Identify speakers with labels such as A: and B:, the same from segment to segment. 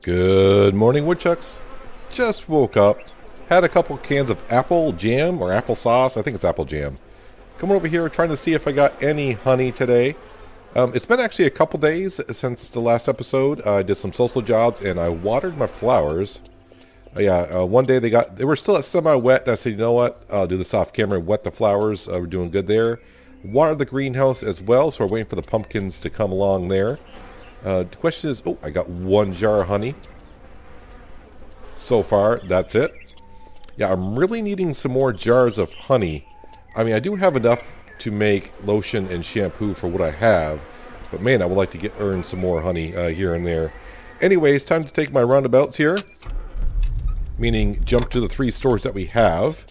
A: Good morning, woodchucks. Just woke up. Had a couple cans of apple jam or applesauce. I think it's apple jam. Coming over here trying to see if I got any honey today. It's been actually a couple days since the last episode. I did some social jobs and I watered my flowers. One day they were still semi-wet, and I said, you know what? I'll do this off camera. Wet the flowers. We're doing good there. Watered the greenhouse as well, so we're waiting for the pumpkins to come along there. The question is, I got one jar of honey. So far, that's it. Yeah, I'm really needing some more jars of honey. I mean, I do have enough to make lotion and shampoo for what I have. But man, I would like to earn some more honey here and there. Anyways, time to take my roundabouts here. Meaning, jump to the 3 stores that we have.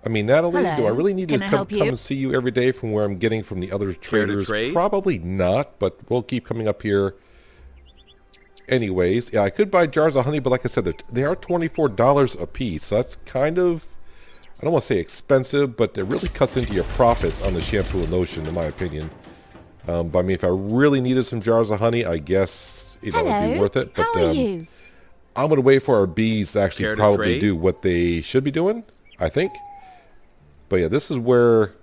A: I mean, Natalie,
B: Hello.
A: do I really need to come
B: you?
A: and see you every day from where I'm getting from the other
C: Care to
A: traders?
C: trade?
A: Probably not, but we'll keep coming up here. Anyways, yeah, I could buy jars of honey, but like I said, they are $24 a piece. So that's kind of, I don't want to say expensive, but it really cuts into your profits on the shampoo and lotion, in my opinion. But I mean, if I really needed some jars of honey, I guess, it would be worth it. But
B: How are you?
A: I'm going to wait for our bees to actually
C: Care to
A: probably
C: trade?
A: do what they should be doing, I think. But yeah, this is where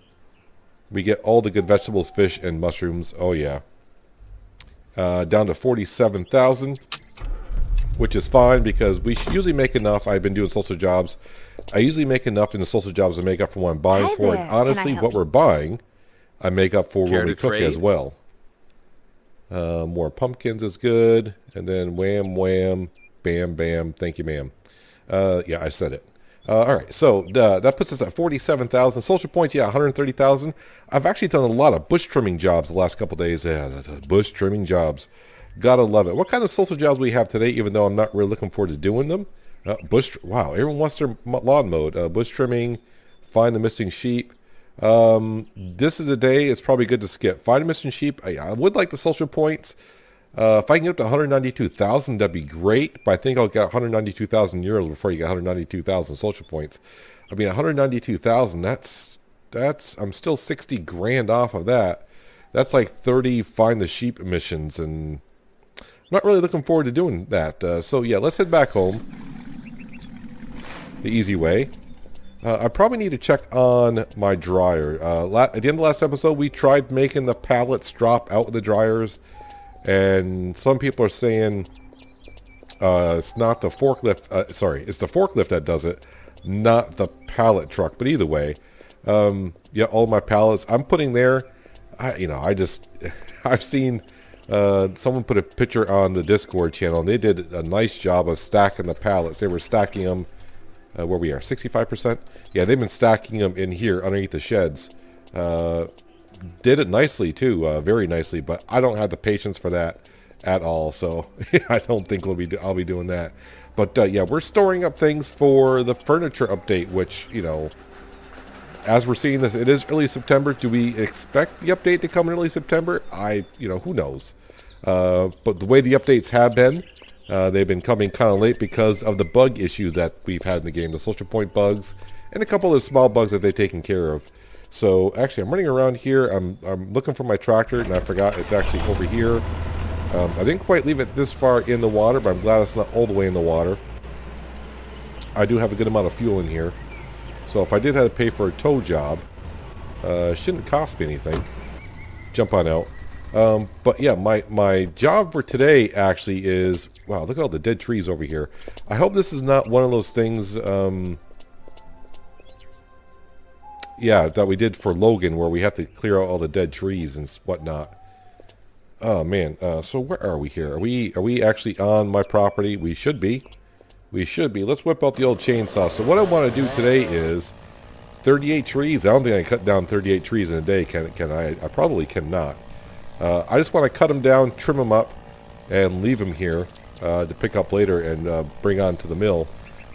A: we get all the good vegetables, fish, and mushrooms. Oh yeah. Down to 47,000, which is fine because we should usually make enough. I've been doing social jobs. I usually make enough in the social jobs to make up for what I'm buying
B: Hi
A: for.
B: there.
A: And honestly,
B: Can I
A: what
B: help
A: we're buying, I make up for
C: Care
A: when we
C: to
A: cook
C: trade?
A: as well. More pumpkins is good. And then wham, wham, bam, bam. Thank you, ma'am. Yeah, I said it. All right, so that puts us at 47,000. Social points, yeah, 130,000. I've actually done a lot of bush trimming jobs the last couple days. Yeah, the bush trimming jobs. Gotta love it. What kind of social jobs we have today, even though I'm not really looking forward to doing them? Wow, everyone wants their lawn mowed. Bush trimming, find the missing sheep. This is a day it's probably good to skip. Find the missing sheep. I would like the social points. If I can get up to 192,000, that'd be great. But I think I'll get 192,000 euros before you get 192,000 social points. I mean, 192,000. That's. I'm still 60 grand off of that. That's like 30 find the sheep missions, and I'm not really looking forward to doing that. So yeah, let's head back home. The easy way. I probably need to check on my dryer. At the end of the last episode, we tried making the pallets drop out of the dryers. And some people are saying it's not the forklift. It's the forklift that does it, not the pallet truck. But either way, yeah, all my pallets I'm putting there. I've seen someone put a picture on the Discord channel, and they did a nice job of stacking the pallets. They were stacking them where we are, 65%. Yeah, they've been stacking them in here underneath the sheds. Did it nicely too, very nicely, but I don't have the patience for that at all, so I don't think I'll be doing that. But yeah, we're storing up things for the furniture update, which, as we're seeing this, it is early September. Do we expect the update to come in early September? Who knows? But the way the updates have been, they've been coming kind of late because of the bug issues that we've had in the game, the social point bugs, and a couple of small bugs that they've taken care of. So actually, I'm running around here. I'm looking for my tractor, and I forgot it's actually over here. I didn't quite leave it this far in the water, but I'm glad it's not all the way in the water. I do have a good amount of fuel in here. So if I did have to pay for a tow job, it shouldn't cost me anything. Jump on out. But yeah, my job for today actually is, wow, look at all the dead trees over here. I hope this is not one of those things... yeah, that we did for Logan, where we have to clear out all the dead trees and whatnot. Oh man, so where are we here? Are we actually on my property? We should be. We should be. Let's whip out the old chainsaw. So what I want to do today is 38 trees. I don't think I can cut down 38 trees in a day. Can I? I probably cannot. I just want to cut them down, trim them up, and leave them here to pick up later and bring on to the mill.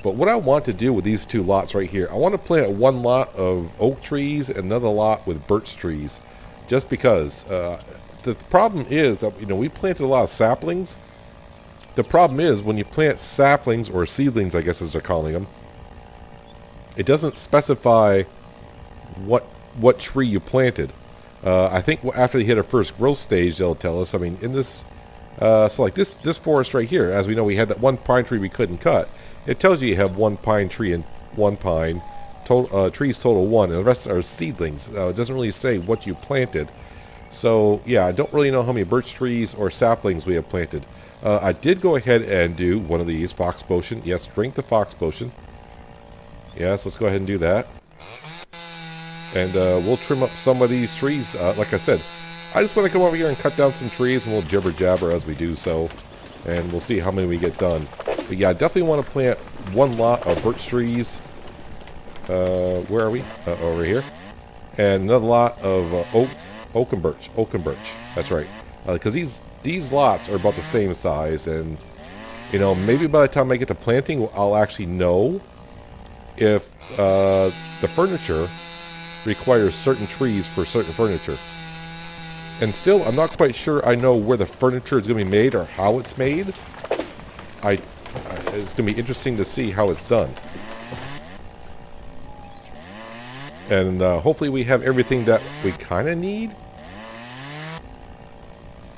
A: But what I want to do with these 2 lots right here, I want to plant one lot of oak trees and another lot with birch trees. Just because the problem is that, we planted a lot of saplings. The problem is when you plant saplings, or seedlings I guess as they're calling them, it doesn't specify what tree you planted. I think after they hit a first growth stage, they'll tell us. I mean, in this So like this forest right here, as we know, we had that one pine tree we couldn't cut. It tells you have one pine tree and one pine. Trees total 1, and the rest are seedlings. It doesn't really say what you planted. So yeah, I don't really know how many birch trees or saplings we have planted. I did go ahead and do one of these, fox potion. Yes, drink the fox potion. Yes, let's go ahead and do that. And we'll trim up some of these trees. Like I said, I just want to come over here and cut down some trees, and we'll jibber jabber as we do so. And we'll see how many we get done. But yeah, I definitely want to plant one lot of birch trees. Where are we? Over here. And another lot of oak and birch. That's right. Because these lots are about the same size, and you know, maybe by the time I get to planting, I'll actually know if the furniture requires certain trees for certain furniture. And still, I'm not quite sure I know where the furniture is going to be made or how it's made. It's going to be interesting to see how it's done. And hopefully we have everything that we kind of need.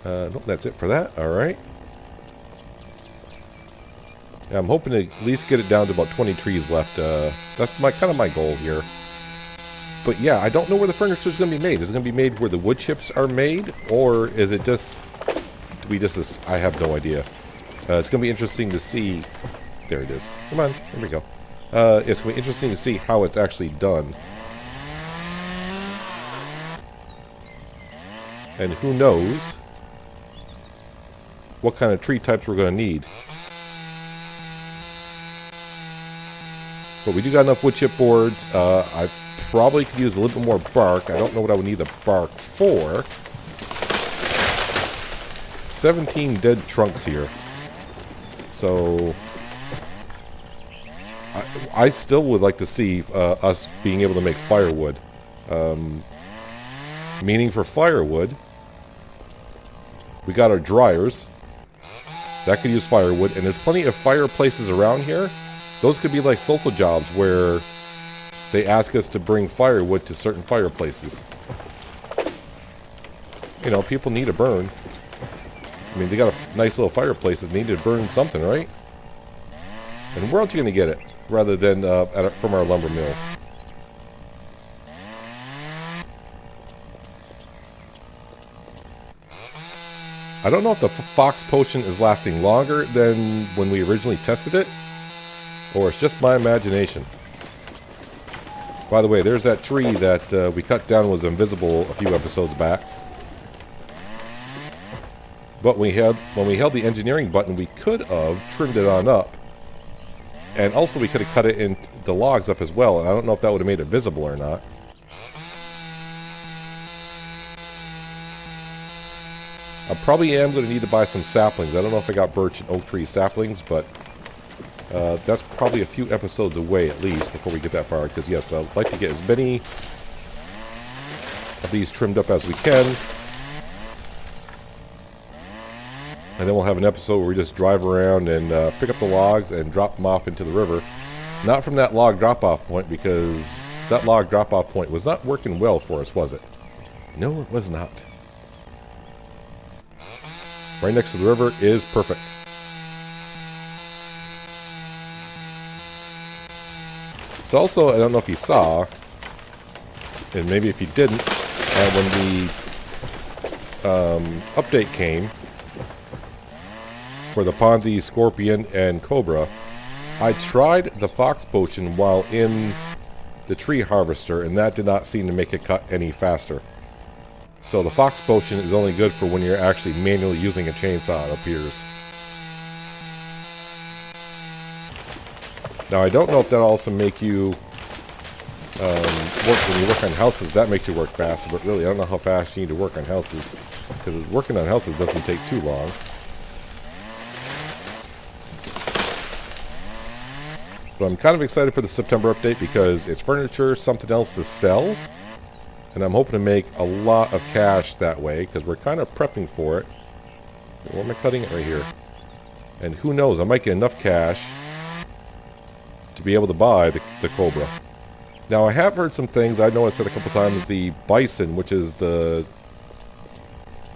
A: Nope, that's it for that. All right. Yeah, I'm hoping to at least get it down to about 20 trees left. That's kind of my goal here. But yeah, I don't know where the furniture is going to be made. Is it going to be made where the wood chips are made, or is it just I have no idea. It's going to be interesting to see. There it is. Come on, there we go. It's going to be interesting to see how it's actually done. And who knows what kind of tree types we're going to need. But we do got enough wood chip boards. I probably could use a little bit more bark. I don't know what I would need the bark for. 17 dead trunks here. So I still would like to see us being able to make firewood. Meaning for firewood, we got our dryers. That could use firewood. And there's plenty of fireplaces around here. Those could be like social jobs where they ask us to bring firewood to certain fireplaces. You know, people need to burn. I mean, they got a nice little fireplace that need to burn something, right? And where else are you going to get it? Rather than from our lumber mill. I don't know if the fox potion is lasting longer than when we originally tested it, or it's just my imagination. By the way, there's that tree that we cut down was invisible a few episodes back. But when we held the engineering button, we could have trimmed it on up. And also we could have cut it in the logs up as well, and I don't know if that would have made it visible or not. I probably am going to need to buy some saplings. I don't know if I got birch and oak tree saplings, but that's probably a few episodes away at least before we get that far. Because yes, I'd like to get as many of these trimmed up as we can. And then we'll have an episode where we just drive around and pick up the logs and drop them off into the river. Not from that log drop-off point, because that log drop-off point was not working well for us, was it? No, it was not. Right next to the river is perfect. So also, I don't know if you saw, and maybe if you didn't, when the update came for the Ponzi, Scorpion, and Cobra, I tried the Fox Potion while in the tree harvester, and that did not seem to make it cut any faster. So the Fox Potion is only good for when you're actually manually using a chainsaw, it appears. Now I don't know if that also make you work when you work on houses. That makes you work faster, but really I don't know how fast you need to work on houses, because working on houses doesn't take too long. But I'm kind of excited for the September update because it's furniture, something else to sell. And I'm hoping to make a lot of cash that way, because we're kind of prepping for it. Where am I cutting it? Right here. And who knows, I might get enough cash to be able to buy the Cobra. Now I have heard some things. I know I said a couple times the Bison, which is the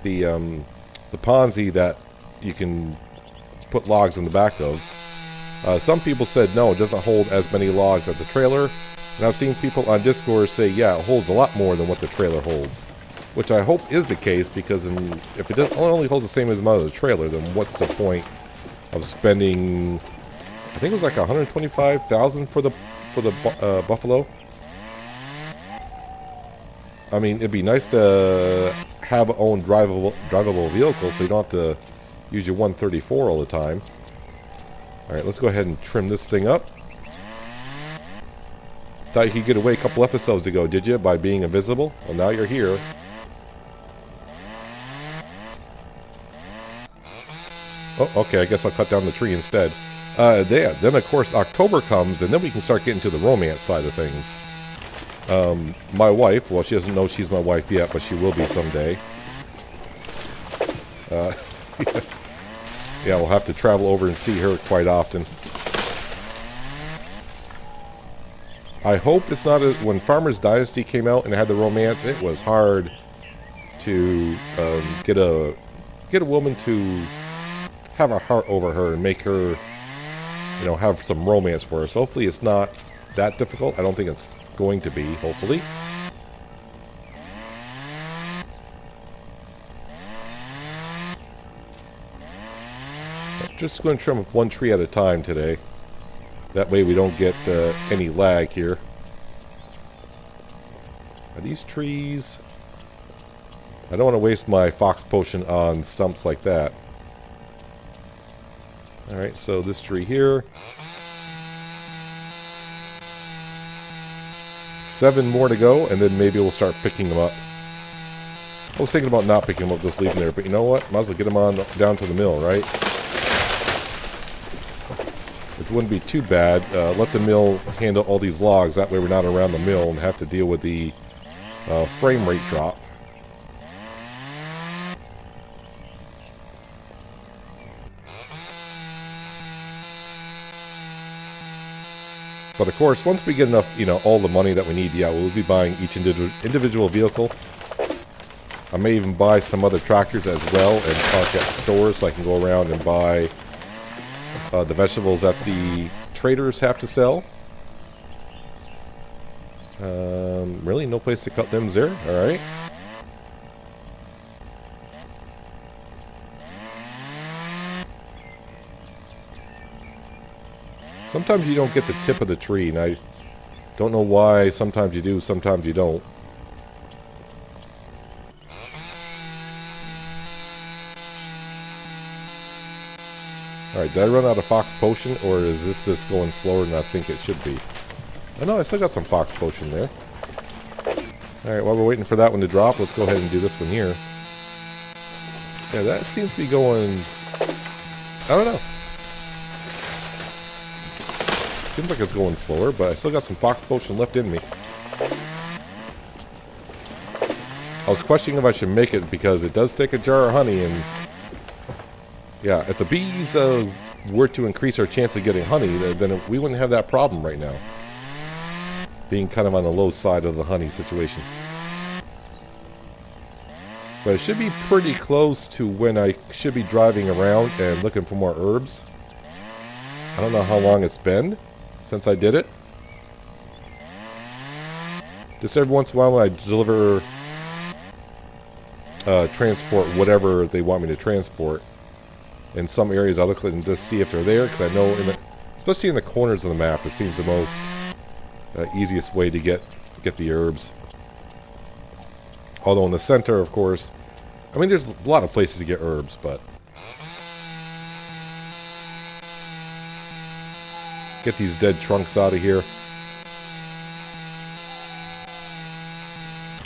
A: Ponzi that you can put logs in the back of. Some people said no, it doesn't hold as many logs as the trailer. And I've seen people on Discord say, yeah, it holds a lot more than what the trailer holds. Which I hope is the case, because if it only holds the same amount of the trailer, then what's the point of spending, I think it was like $125,000 for the Buffalo. I mean, it'd be nice to have a own drivable vehicle, so you don't have to use your 134 all the time. Alright, let's go ahead and trim this thing up. Thought you could get away a couple episodes ago, did you, by being invisible? Well, now you're here. Oh, okay, I guess I'll cut down the tree instead. Then of course October comes, and then we can start getting to the romance side of things. My wife, well, she doesn't know she's my wife yet, but she will be someday. Yeah, we'll have to travel over and see her quite often. I hope it's not when Farmer's Dynasty came out and it had the romance, it was hard to get a woman to have a heart over her and make her, you know, have some romance for her. So hopefully it's not that difficult. I don't think it's going to be, hopefully. I'm just going to trim one tree at a time today. That way we don't get any lag here. Are these trees? I don't want to waste my fox potion on stumps like that. Alright, so this tree here. 7 more to go, and then maybe we'll start picking them up. I was thinking about not picking them up, just leaving them there, but you know what? Might as well get them on down to the mill, right? Which wouldn't be too bad. Let the mill handle all these logs, that way we're not around the mill and have to deal with the frame rate drop. But of course, once we get enough, you know, all the money that we need, yeah, we'll be buying each individual vehicle. I may even buy some other tractors as well and park at stores so I can go around and buy the vegetables that the traders have to sell. Really, no place to cut limbs there. All right. Sometimes you don't get the tip of the tree, and I don't know why. Sometimes you do, sometimes you don't. Alright, did I run out of fox potion, or is this just going slower than I think it should be? Oh no, I still got some fox potion there. Alright, while we're waiting for that one to drop, let's go ahead and do this one here. Yeah, that seems to be going... I don't know. Seems like it's going slower, but I still got some fox potion left in me. I was questioning if I should make it because it does take a jar of honey, and yeah, if the bees were to increase our chance of getting honey, then we wouldn't have that problem right now. Being kind of on the low side of the honey situation. But it should be pretty close to when I should be driving around and looking for more herbs. I don't know how long it's been since I did it. Just every once in a while when I deliver, transport whatever they want me to transport. In some areas I look and just see if they're there, because I know, especially in the corners of the map, it seems the most easiest way to get the herbs. Although in the center, of course, I mean, there's a lot of places to get herbs, but get these dead trunks out of here.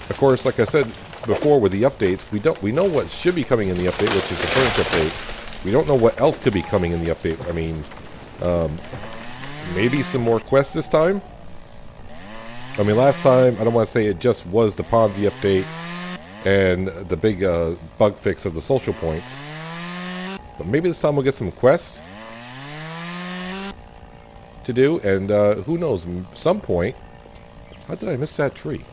A: Of course, like I said before with the updates, we know what should be coming in the update, which is the current update. We don't know what else could be coming in the update. I mean, maybe some more quests this time. I mean, last time, I don't want to say it just was the Ponzi update and the big bug fix of the social points. But maybe this time we'll get some quests to do, and who knows, at some point. How did I miss that tree?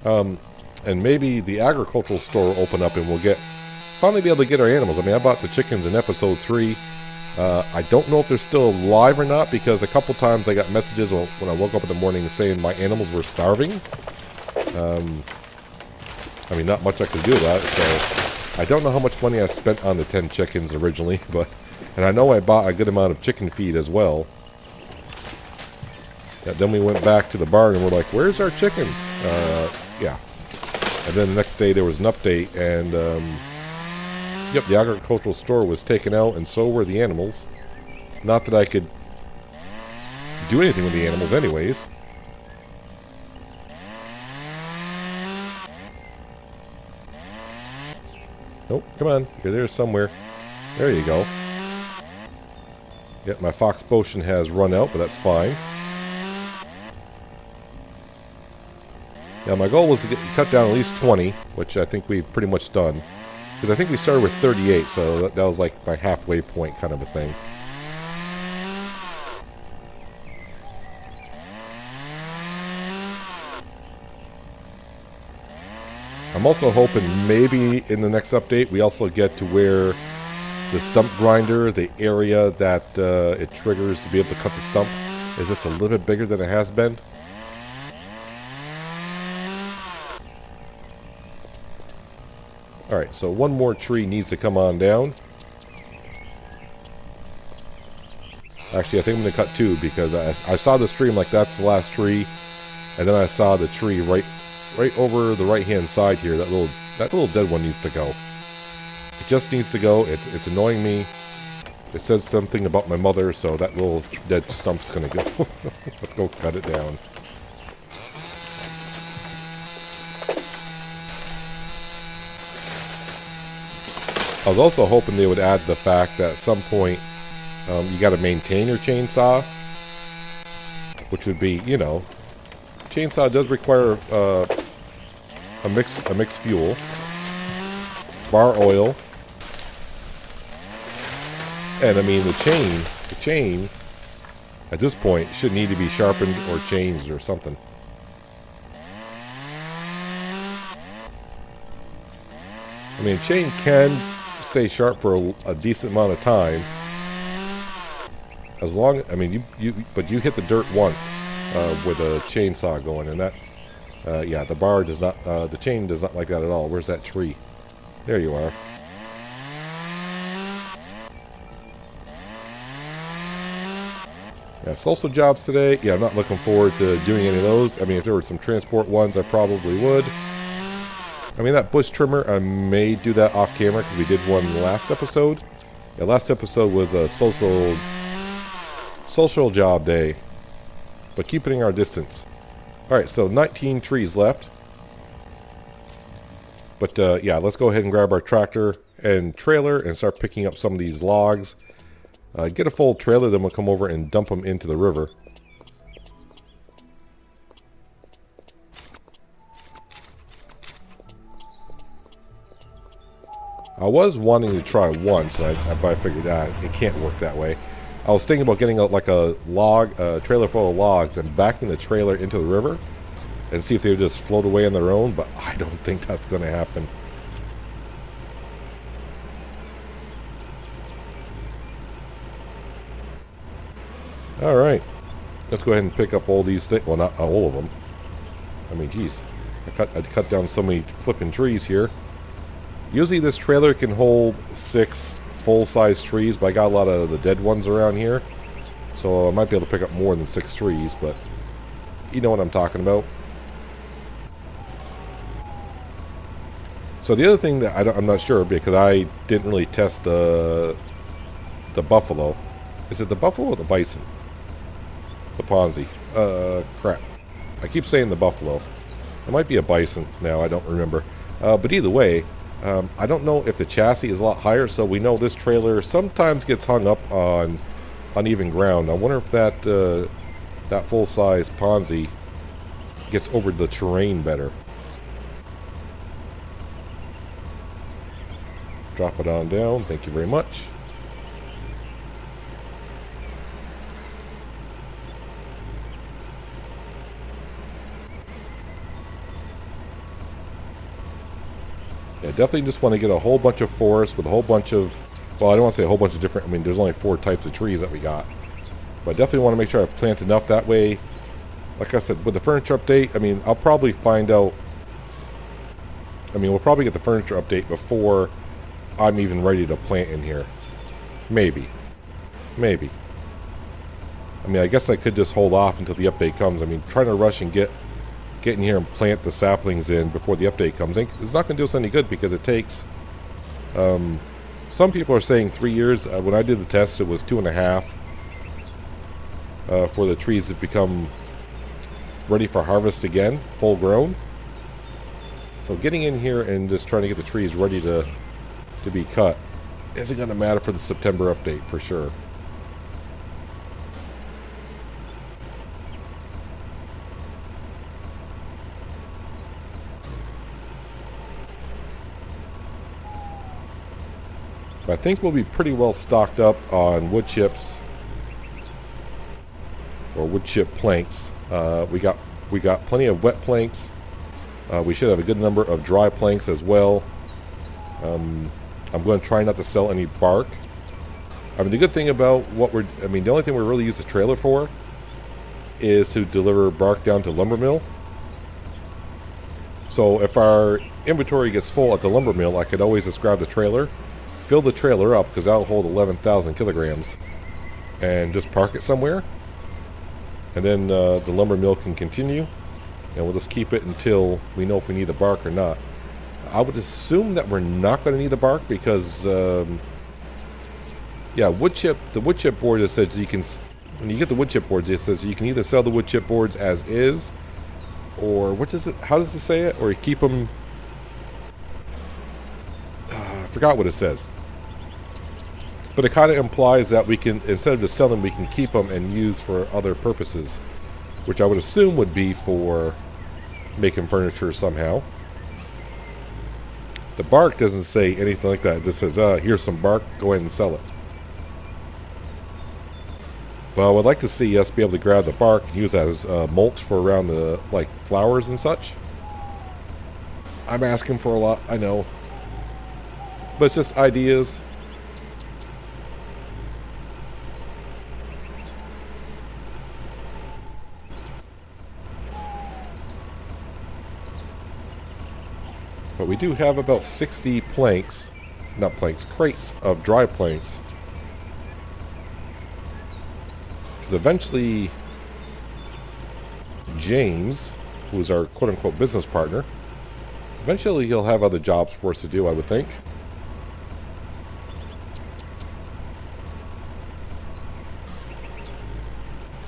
A: And maybe the agricultural store will open up and we'll get finally be able to get our animals. I mean, I bought the chickens in episode 3. I don't know if they're still alive or not, because a couple times I got messages when I woke up in the morning saying my animals were starving. I mean, not much I could do about it, so I don't know how much money I spent on the 10 chickens originally, and I know I bought a good amount of chicken feed as well. Yeah, then we went back to the barn and we're like, where's our chickens? Yeah. And then the next day there was an update, and yep, the agricultural store was taken out, and so were the animals. Not that I could do anything with the animals anyways. Nope, come on. You're there somewhere. There you go. Yep, my fox potion has run out, but that's fine. Now, my goal was to cut down at least 20, which I think we've pretty much done. Because I think we started with 38, so that was like my halfway point kind of a thing. I'm also hoping maybe in the next update we also get to where the stump grinder, the area that it triggers to be able to cut the stump, is just a little bit bigger than it has been. Alright, so one more tree needs to come on down. Actually, I think I'm going to cut 2, because I saw this tree, I'm like, that's the last tree. And then I saw the tree right over the right-hand side here. That little dead one needs to go. It just needs to go. It's annoying me. It says something about my mother, so that little dead stump's going to go. Let's go cut it down. I was also hoping they would add the fact that at some point you got to maintain your chainsaw, which would be, you know, chainsaw does require a mixed fuel, bar oil, and I mean the chain at this point should need to be sharpened or changed or something. I mean, chain can stay sharp for a decent amount of time, as long, I mean, but you hit the dirt once with a chainsaw going, and that, yeah, the bar does not, the chain does not like that at all. Where's that tree? There you are. Yeah, social jobs today. Yeah, I'm not looking forward to doing any of those. I mean, if there were some transport ones, I probably would. I mean, that bush trimmer, I may do that off camera, because we did one last episode. Yeah, last episode was a social job day, but keeping our distance. Alright, so 19 trees left. But yeah, let's go ahead and grab our tractor and trailer and start picking up some of these logs. Get a full trailer, then we'll come over and dump them into the river. I was wanting to try once, but I figured it can't work that way. I was thinking about getting like a trailer full of logs and backing the trailer into the river and see if they would just float away on their own, but I don't think that's going to happen. Alright, let's go ahead and pick up all these things. Well, not all of them. I mean, geez, I cut down so many flipping trees here. Usually this trailer can hold 6 full-size trees, but I got a lot of the dead ones around here, so I might be able to pick up more than 6 trees, but you know what I'm talking about. So the other thing that I'm not sure, because I didn't really test the buffalo. Is it the buffalo or the bison? The Ponzi. Crap. I keep saying the buffalo. It might be a bison now, I don't remember. But either way, I don't know if the chassis is a lot higher, so we know this trailer sometimes gets hung up on uneven ground. I wonder if that full-size Ponzi gets over the terrain better. Drop it on down. Thank you very much. Yeah, definitely just want to get a whole bunch of forest with a whole bunch of, well, I don't want to say a whole bunch of different, I mean, there's only 4 types of trees that we got. But I definitely want to make sure I plant enough that way. Like I said, with the furniture update, I mean, I'll probably find out, I mean, we'll probably get the furniture update before I'm even ready to plant in here. Maybe. Maybe. I mean, I guess I could just hold off until the update comes. I mean, trying to rush and get in here and plant the saplings in before the update comes, it's not going to do us any good because it takes, some people are saying 3 years. When I did the test, it was 2.5 for the trees to become ready for harvest again, full grown. So getting in here and just trying to get the trees ready to be cut isn't going to matter for the September update for sure. But I think we'll be pretty well stocked up on wood chips or wood chip planks. We got plenty of wet planks. We should have a good number of dry planks as well. I'm going to try not to sell any bark. I mean, the good thing about the only thing we really use the trailer for is to deliver bark down to lumber mill. So if our inventory gets full at the lumber mill, I could always just grab the trailer, fill the trailer up, because that'll hold 11,000 kilograms, and just park it somewhere. And then the lumber mill can continue, and we'll just keep it until we know if we need the bark or not. I would assume that we're not going to need the bark because, yeah, the wood chip board, it says you can, when you get the wood chip boards, it says you can either sell the wood chip boards as is, or how does it say it? Or you keep them, I forgot what it says. But it kind of implies that we can, instead of just selling, we can keep them and use for other purposes, which I would assume would be for making furniture somehow. The bark doesn't say anything like that. It just says, here's some bark, go ahead and sell it. But I would like to see us be able to grab the bark and use that as mulch for around the, like, flowers and such. I'm asking for a lot, I know. But it's just ideas. But we do have about 60 planks, not planks, crates of dry planks. Because eventually, James, who's our quote-unquote business partner, eventually he'll have other jobs for us to do, I would think.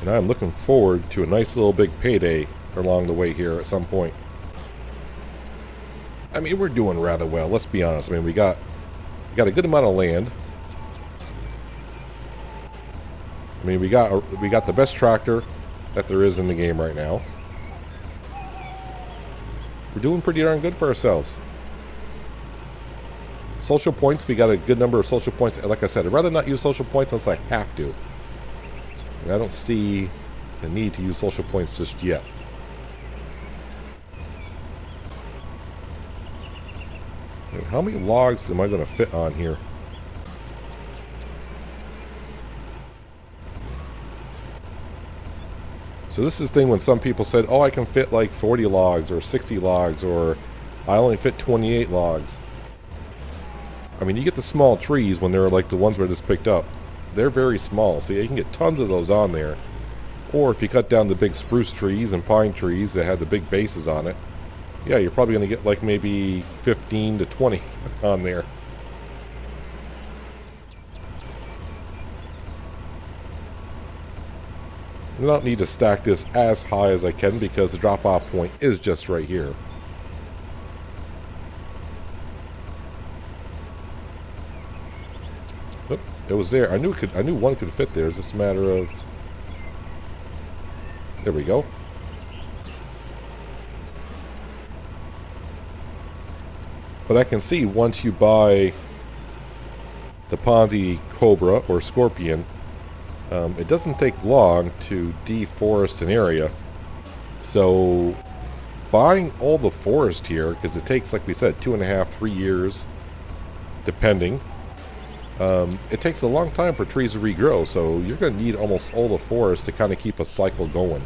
A: And I'm looking forward to a nice little big payday along the way here at some point. I mean, we're doing rather well, let's be honest. I mean, we got a good amount of land. I mean, we got the best tractor that there is in the game right now. We're doing pretty darn good for ourselves. Social points, we got a good number of social points. Like I said, I'd rather not use social points unless I have to. And I don't see the need to use social points just yet. How many logs am I going to fit on here? So this is the thing when some people said, oh, I can fit like 40 logs or 60 logs, or I only fit 28 logs. I mean, you get the small trees when they're like the ones we just picked up. They're very small, so you can get tons of those on there. Or if you cut down the big spruce trees and pine trees that have the big bases on it, yeah, you're probably going to get like maybe 15 to 20 on there. I don't need to stack this as high as I can because the drop-off point is just right here. Oop, it was there. I knew one could fit there. It's just a matter of... There we go. But I can see once you buy the Ponzi Cobra or Scorpion, it doesn't take long to deforest an area. So buying all the forest here, because it takes, like we said, 2.5, 3 years, depending. It takes a long time for trees to regrow, so you're going to need almost all the forest to kind of keep a cycle going.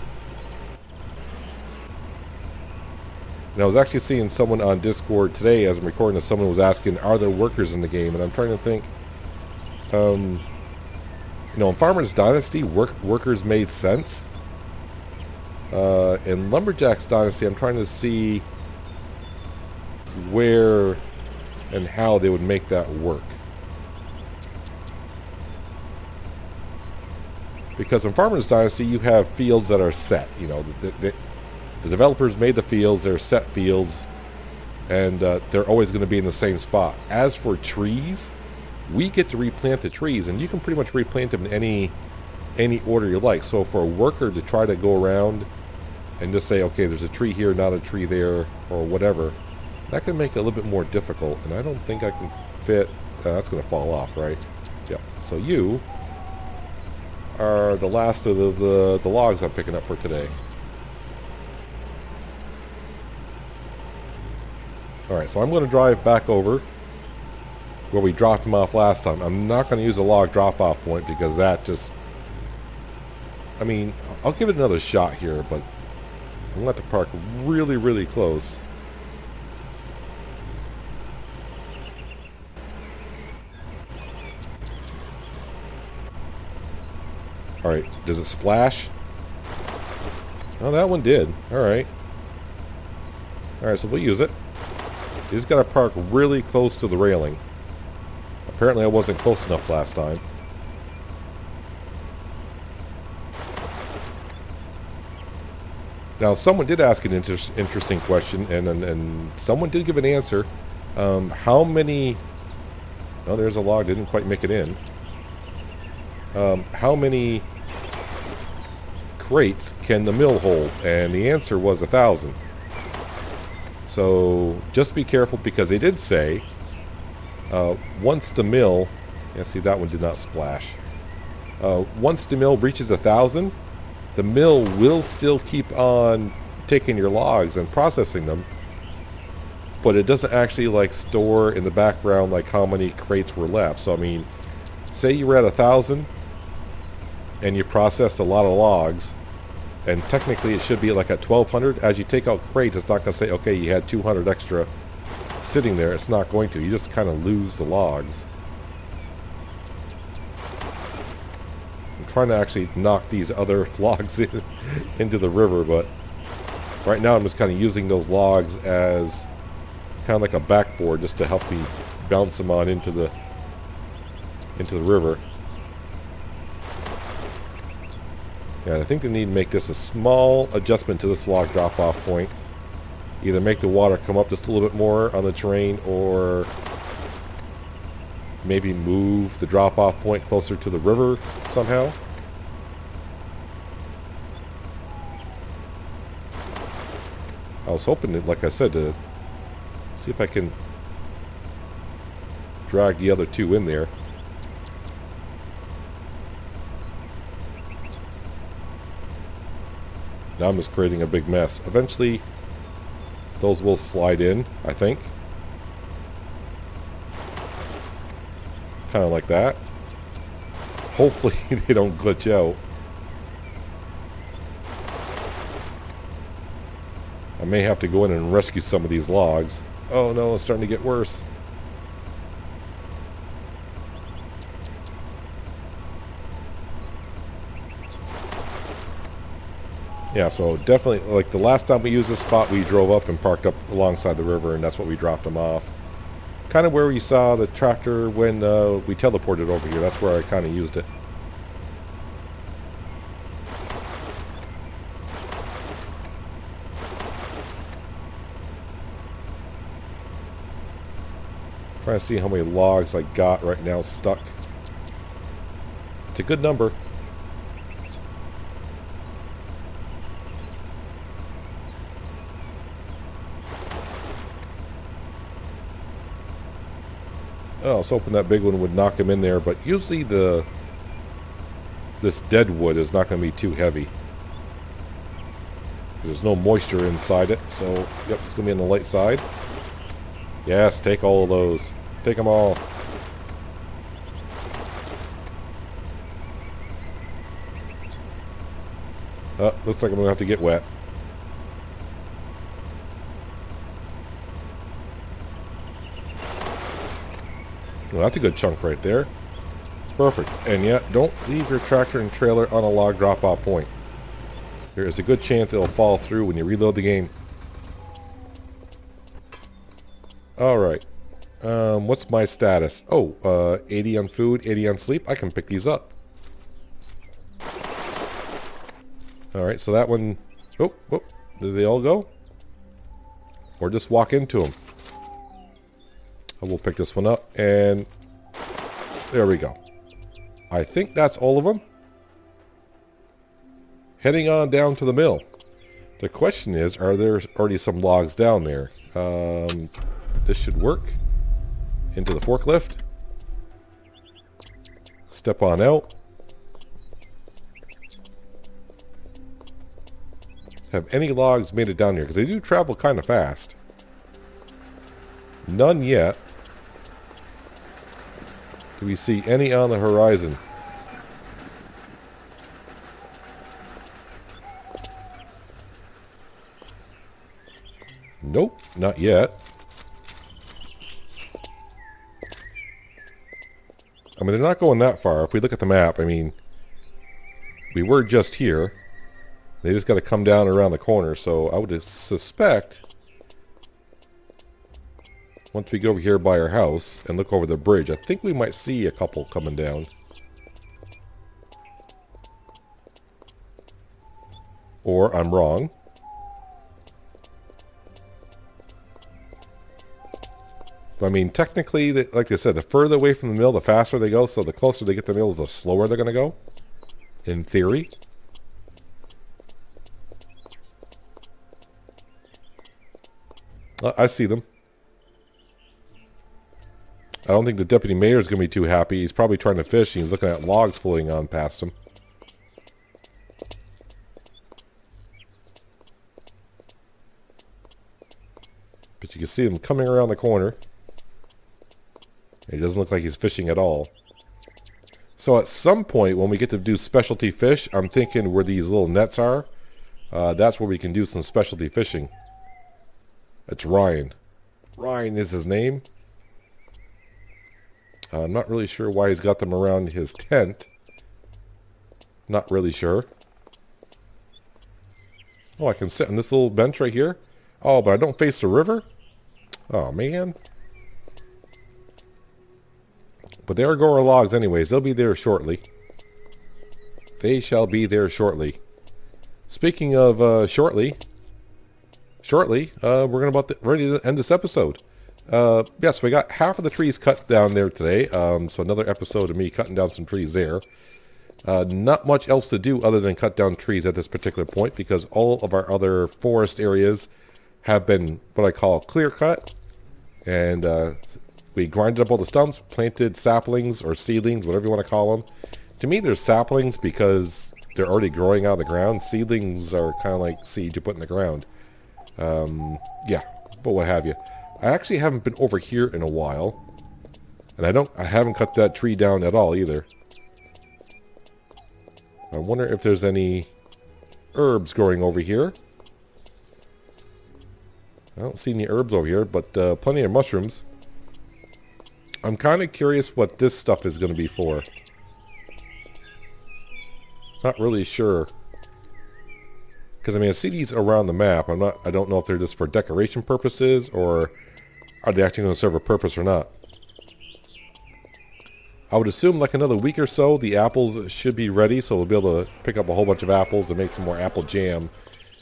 A: And I was actually seeing someone on Discord today as I'm recording this, someone was asking, are there workers in the game? And I'm trying to think, you know, in Farmer's Dynasty, workers made sense. In Lumberjack's Dynasty, I'm trying to see where and how they would make that work. Because in Farmer's Dynasty, you have fields that are set. You know, the developers made the fields, they're set fields, and they're always going to be in the same spot. As for trees, we get to replant the trees, and you can pretty much replant them in any order you like. So for a worker to try to go around and just say, okay, there's a tree here, not a tree there, or whatever, that can make it a little bit more difficult, and I don't think I can fit. That's going to fall off, right? Yep. So you are the last of the logs I'm picking up for today. Alright, so I'm going to drive back over where we dropped them off last time. I'm not going to use a log drop-off point because that just... I mean, I'll give it another shot here, but I'm going to have to park really, really close. Alright, does it splash? Oh, that one did. Alright. Alright, so we'll use it. You just got to park really close to the railing. Apparently I wasn't close enough last time. Now, someone did ask an interesting question, and someone did give an answer. How many... Oh, there's a log. Didn't quite make it in. How many crates can the mill hold? And the answer was 1,000. So just be careful, because they did say once the mill... Yeah, see, that one did not splash. Once the mill reaches 1,000, the mill will still keep on taking your logs and processing them, but it doesn't actually like store in the background like how many crates were left. So I mean, say you were at 1,000 and you processed a lot of logs, and technically it should be like at 1,200. As you take out crates, it's not going to say, okay, you had 200 extra sitting there. It's not going to. You just kind of lose the logs. I'm trying to actually knock these other logs into the river, but right now I'm just kind of using those logs as kind of like a backboard just to help me bounce them on into the river. Yeah, I think they need to make this a small adjustment to this log drop-off point. Either make the water come up just a little bit more on the terrain, or maybe move the drop-off point closer to the river somehow. I was hoping that, like I said, to see if I can drag the other two in there. Now I'm just creating a big mess. Eventually, those will slide in, I think. Kind of like that. Hopefully they don't glitch out. I may have to go in and rescue some of these logs. Oh no, it's starting to get worse. Yeah, so definitely, like the last time we used this spot, we drove up and parked up alongside the river, and that's what we dropped them off. Kind of where we saw the tractor when we teleported over here. That's where I kind of used it. Trying to see how many logs I got right now stuck. It's a good number. Oh, I was hoping that big one would knock him in there, but usually this dead wood is not going to be too heavy. There's no moisture inside it, so yep, it's going to be on the light side. Yes, take all of those. Take them all. Looks like I'm going to have to get wet. Well, that's a good chunk right there. Perfect. And yeah, don't leave your tractor and trailer on a log drop-off point. There is a good chance it'll fall through when you reload the game. Alright. What's my status? Oh, 80 on food, 80 on sleep. I can pick these up. Alright, so that one... Oh, did they all go? Or just walk into them? I will pick this one up, and... There we go. I think that's all of them. Heading on down to the mill. The question is, are there already some logs down there? This should work. Into the forklift. Step on out. Have any logs made it down here? Because they do travel kind of fast. None yet. Do we see any on the horizon? Nope, not yet. I mean, they're not going that far. If we look at the map, I mean, we were just here. They just got to come down around the corner, so I would suspect once we go over here by our house and look over the bridge, I think we might see a couple coming down. Or I'm wrong. But I mean, technically, like I said, the further away from the mill, the faster they go. So the closer they get to the mill, the slower they're going to go. In theory. I see them. I don't think the deputy mayor is going to be too happy. He's probably trying to fish. And he's looking at logs floating on past him. But you can see him coming around the corner. It doesn't look like he's fishing at all. So at some point when we get to do specialty fish, I'm thinking where these little nets are, that's where we can do some specialty fishing. It's Ryan. Ryan is his name. I'm not really sure why he's got them around his tent. Not really sure. Oh, I can sit on this little bench right here? Oh, but I don't face the river? Oh, man. But they are Gora logs anyways. They'll be there shortly. They shall be there shortly. Speaking of shortly, we're going to ready to end this episode. Yes, we got half of the trees cut down there today. So another episode of me cutting down some trees there. Not much else to do other than cut down trees at this particular point because all of our other forest areas have been what I call clear cut. And we grinded up all the stumps, planted saplings or seedlings, whatever you want to call them. To me, they're saplings because they're already growing out of the ground. Seedlings are kind of like seeds you put in the ground. Yeah, but what have you. I actually haven't been over here in a while. And I haven't cut that tree down at all either. I wonder if there's any herbs growing over here. I don't see any herbs over here, but plenty of mushrooms. I'm kind of curious what this stuff is going to be for. Not really sure. Because I mean, I see these around the map. I don't know if they're just for decoration purposes or are they actually going to serve a purpose or not. I would assume like another week or so, the apples should be ready. So we'll be able to pick up a whole bunch of apples and make some more apple jam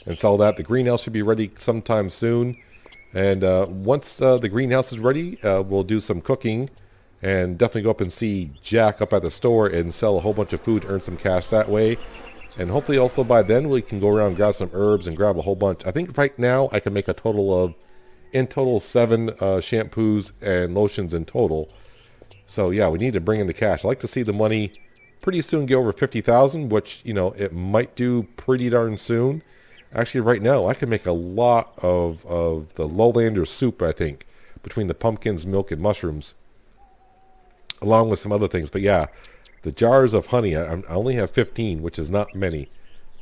A: and sell that. The greenhouse should be ready sometime soon. And once the greenhouse is ready, we'll do some cooking and definitely go up and see Jack up at the store and sell a whole bunch of food, earn some cash that way. And hopefully also by then we can go around and grab some herbs and grab a whole bunch. I think right now I can make a total of, in total, 7 shampoos and lotions in total. So yeah, we need to bring in the cash. I'd like to see the money pretty soon get over 50,000, which, you know, it might do pretty darn soon. Actually, right now, I can make a lot of the lowlander soup, I think, between the pumpkins, milk, and mushrooms, along with some other things. But yeah, the jars of honey, I only have 15, which is not many.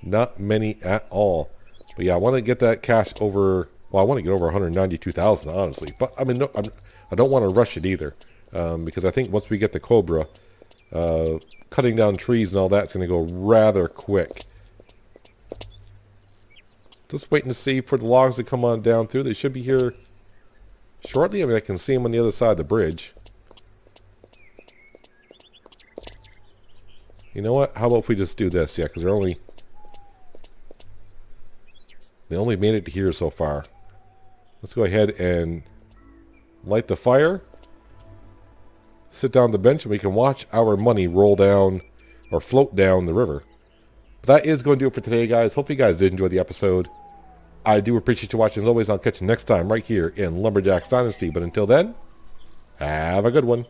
A: Not many at all. But yeah, I want to get that cash over, well, I want to get over 192,000, honestly. But I mean, no, I don't want to rush it either. Because I think once we get the Cobra, cutting down trees and all that's going to go rather quick. Just waiting to see for the logs to come on down through. They should be here shortly. I mean, I can see them on the other side of the bridge. You know what? How about if we just do this? Yeah, because they only made it to here so far. Let's go ahead and light the fire. Sit down on the bench and we can watch our money roll down or float down the river. But that is going to do it for today, guys. Hope you guys did enjoy the episode. I do appreciate you watching. As always, I'll catch you next time right here in Lumberjack's Dynasty. But until then, have a good one.